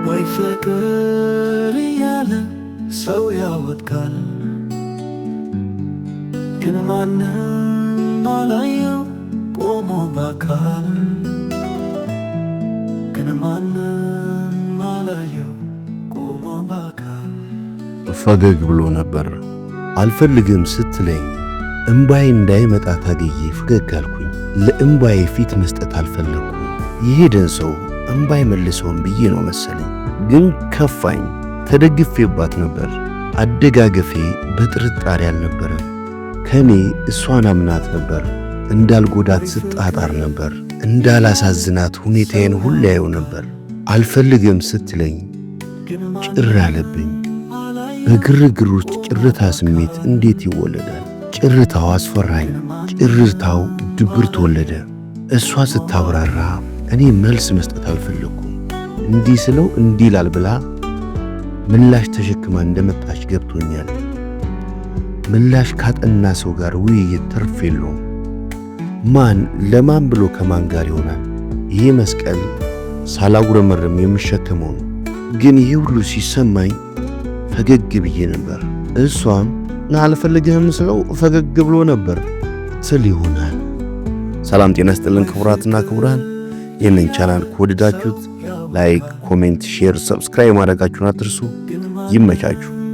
ወይ ፍቅር እያለ ሰው ያወድቃል፣ ግን ማንም አላየው ቆሞ በአካል፣ ግን ማንም አላየው ቆሞ በአካል። ፈገግ ብሎ ነበር። አልፈልግም ስትለኝ እምባዬ እንዳይመጣ ታገዬ ፈገግ አልኩኝ። ለእምባዬ ፊት መስጠት አልፈለኩም። የሄደን ሰው እምባይ መልሰውን ብዬ ነው መሰለኝ። ግን ከፋኝ። ተደግፌባት ነበር። አደጋገፌ በጥርጣሬ አልነበረም። ከኔ እሷን አምናት ነበር። እንዳልጎዳት ስጣጣር ነበር። እንዳላሳዝናት ሁኔታዬን ሁሉ ያየው ነበር። አልፈልግም ስትለኝ ጭር አለብኝ። በግርግር ውስጥ ጭርታ ስሜት እንዴት ይወለዳል? ጭርታው አስፈራኝ። ጭርታው ድብርት ወለደ። እሷ ስታብራራ እኔ መልስ መስጠት አልፈለኩም። እንዲህ ስለው እንዲህ ላል ብላ ምላሽ ተሸክማ እንደመጣች ገብቶኛል። ምላሽ ካጠና ሰው ጋር ውይይት ትርፍ የለውም። ማን ለማን ብሎ ከማን ጋር ይሆናል? ይሄ መስቀል ሳላጉረመርም የምሸከመው ነው። ግን ይህ ሁሉ ሲሰማኝ ፈገግ ብዬ ነበር። እሷም አልፈልግህም ስለው ፈገግ ብሎ ነበር ትል ይሆናል። ሰላም ጤና ይስጥልን ክቡራትና ክቡራን፣ ይህንን ቻናል ከወደዳችሁት ላይክ፣ ኮሜንት፣ ሼር፣ ሰብስክራይብ ማድረጋችሁን አትርሱ። ይመቻችሁ።